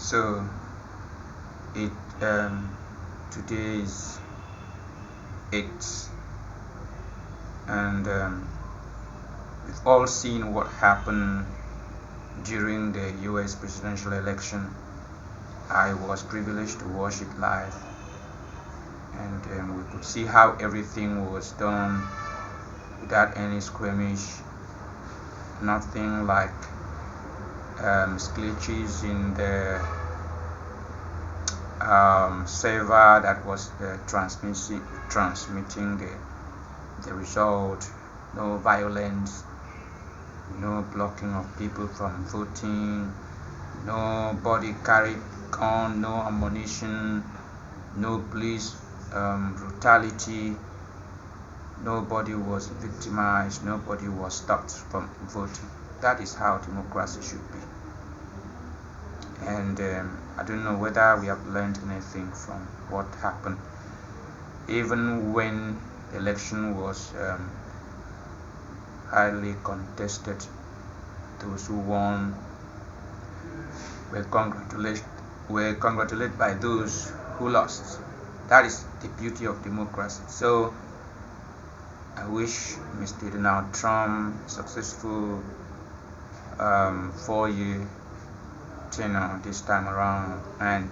So it today is 8th, and we've all seen what happened during the US presidential election. I was privileged to watch it live, and we could see how everything was done without any skirmish, nothing like glitches in the server that was transmitting the result, no violence, no blocking of people from voting, nobody carried gun, no ammunition, no police brutality, nobody was victimized, nobody was stopped from voting. That is how democracy should be. And I don't know whether we have learned anything from what happened. Even when the election was highly contested, those who won were congratulated by those who lost. That is the beauty of democracy. So I wish Mr. Donald Trump successful 4-year tenure this time around, and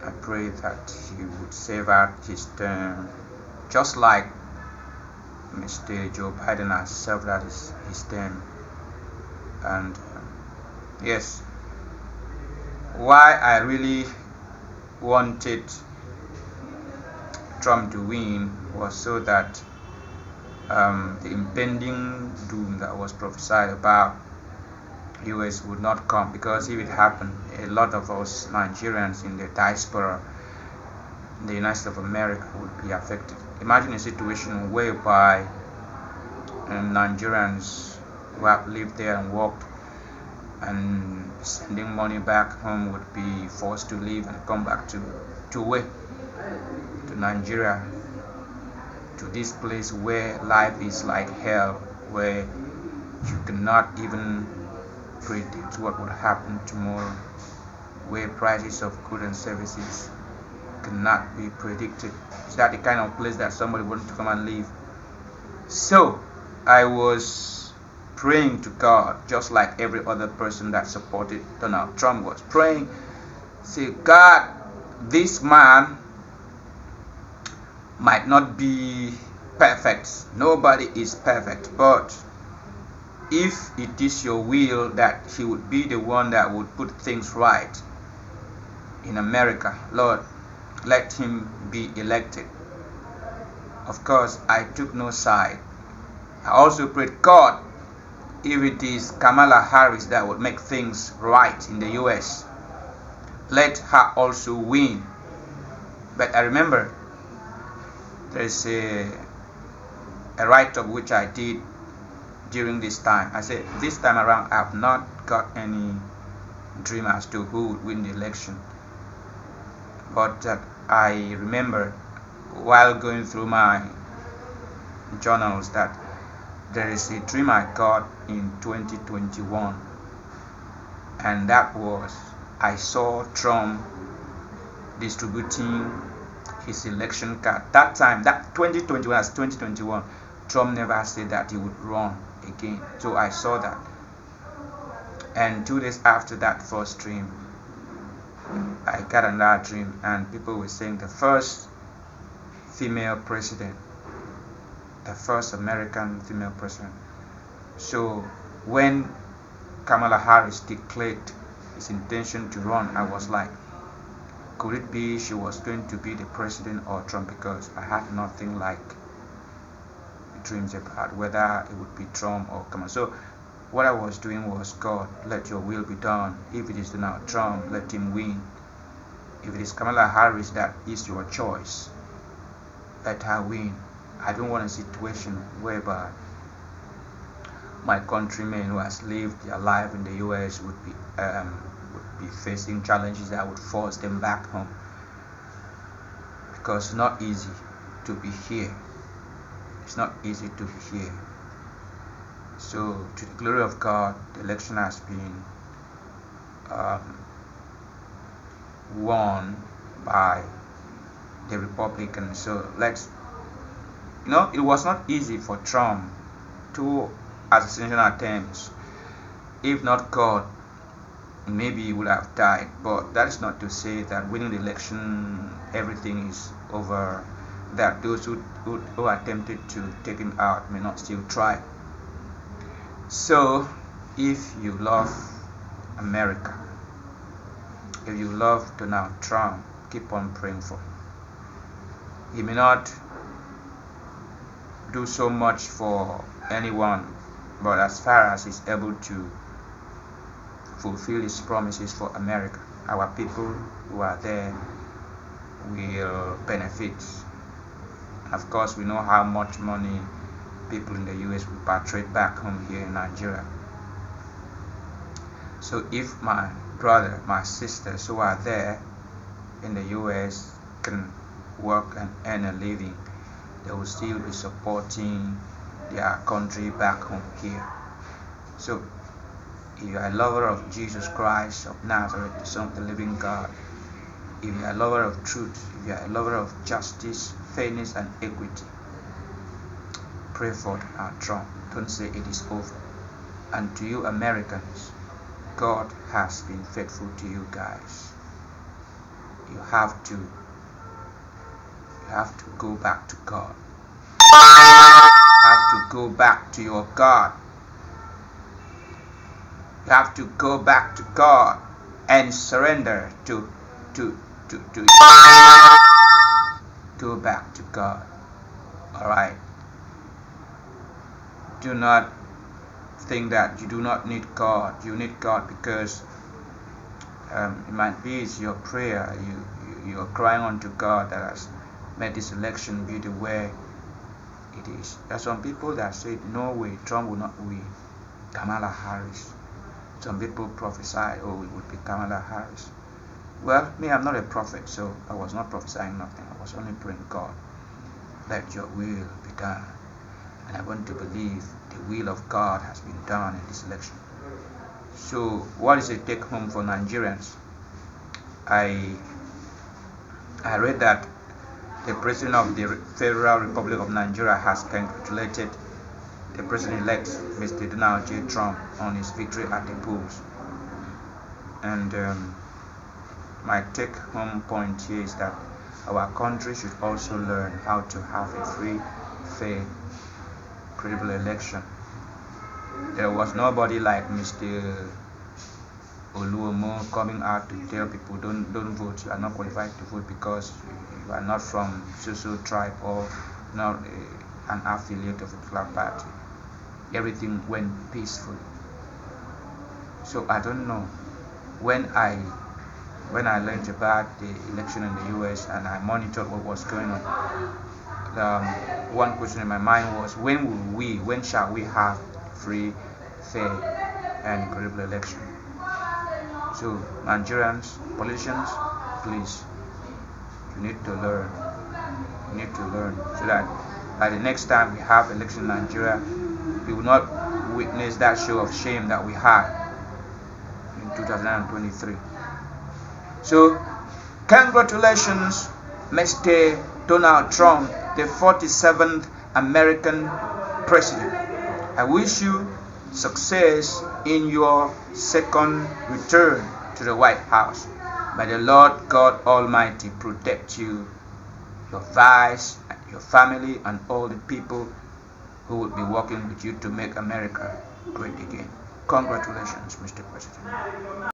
I pray that he would save out his term, just like Mr. Joe Biden has served out his term. And yes, why I really wanted Trump to win was so that the impending doom that was prophesied about US would not come, because if it happened, a lot of us Nigerians in the diaspora in the United States of America would be affected. Imagine a situation whereby Nigerians who have lived there and worked and sending money back home would be forced to leave and come back to where? To Nigeria, to this place where life is like hell, where you cannot even predict what would happen tomorrow, where prices of goods and services cannot be predicted. Is that the kind of place that somebody wants to come and live? So I was praying to God, just like every other person that supported Donald Trump was praying. Say, God, this man might not be perfect. Nobody is perfect, but if it is your will that he would be the one that would put things right in America, Lord, let him be elected. Of course, I took no side. I also prayed, God, if it is Kamala Harris that would make things right in the US, let her also win. But I remember there is a write-up which I did during this time. I said, this time around, I have not got any dream as to who would win the election. But I remember while going through my journals that there is a dream I got in 2021, and that was I saw Trump distributing his election card. That time, that 2021 as 2021, Trump never said that he would run again. So I saw that. And 2 days after that first dream, I got another dream, and people were saying the first female president, the first American female president. So when Kamala Harris declared his intention to run, I was like, could it be she was going to be the president or Trump? Because I had nothing like dreams about whether it would be Trump or Kamala. So what I was doing was, God, let your will be done. If it is Donald Trump, let him win. If it is Kamala Harris that is your choice, let her win. I don't want a situation whereby my countrymen who has lived their life in the US would be facing challenges that would force them back home, because it's not easy to be here. It's not easy to be here. So to the glory of God, the election has been won by the Republicans. So it was not easy for Trump. Two assassination attempts. If not God, maybe he would have died. But that is not to say that winning the election, everything is over. That those who attempted to take him out may not still try. So, if you love America, if you love Donald Trump, keep on praying for him. He may not do so much for anyone, but as far as he's able to fulfill his promises for America, our people who are there will benefit. And of course, we know how much money people in the US repatriate back home here in Nigeria. So if my brother, my sisters who are there in the US can work and earn a living, they will still be supporting their country back home here. So if you are a lover of Jesus Christ of Nazareth, the Son of the living God, if you are a lover of truth, if you are a lover of justice, fairness and equity, pray for our Trump. Don't say it is over. And to you Americans, God has been faithful to you guys. You have to go back to God. You have to go back to your God. You have to go back to God and surrender to go back to God. Alright. Do not think that you do not need God. You need God because it might be it's your prayer. You are crying unto God that has made this election be the way it is. There are some people that said, no way, Trump will not win. Kamala Harris. Some people prophesied, oh, it would be Kamala Harris. Well, me, I'm not a prophet, so I was not prophesying nothing. I was only praying, God, let your will be done. And I want to believe the will of God has been done in this election. So, what is a take home for Nigerians? I read that the President of the Federal Republic of Nigeria has congratulated the President-elect, Mr. Donald J. Trump, on his victory at the polls. And my take-home point here is that our country should also learn how to have a free, fair, credible election. There was nobody like Mr. Oluomo coming out to tell people don't vote. You are not qualified to vote because you are not from so tribe or not an affiliate of a particular party. Everything went peacefully. So I don't know. When I learned about the election in the US and I monitored what was going on, one question in my mind was, when shall we have free, fair and credible election? So Nigerians, politicians, please, you need to learn. You need to learn so that by the next time we have election in Nigeria, we will not witness that show of shame that we had in 2023. So, congratulations, Mr. Donald Trump, the 47th American president. I wish you success in your second return to the White House. May the Lord God Almighty protect you, your vice, your family, and all the people who will be working with you to make America great again. Congratulations, Mr. President.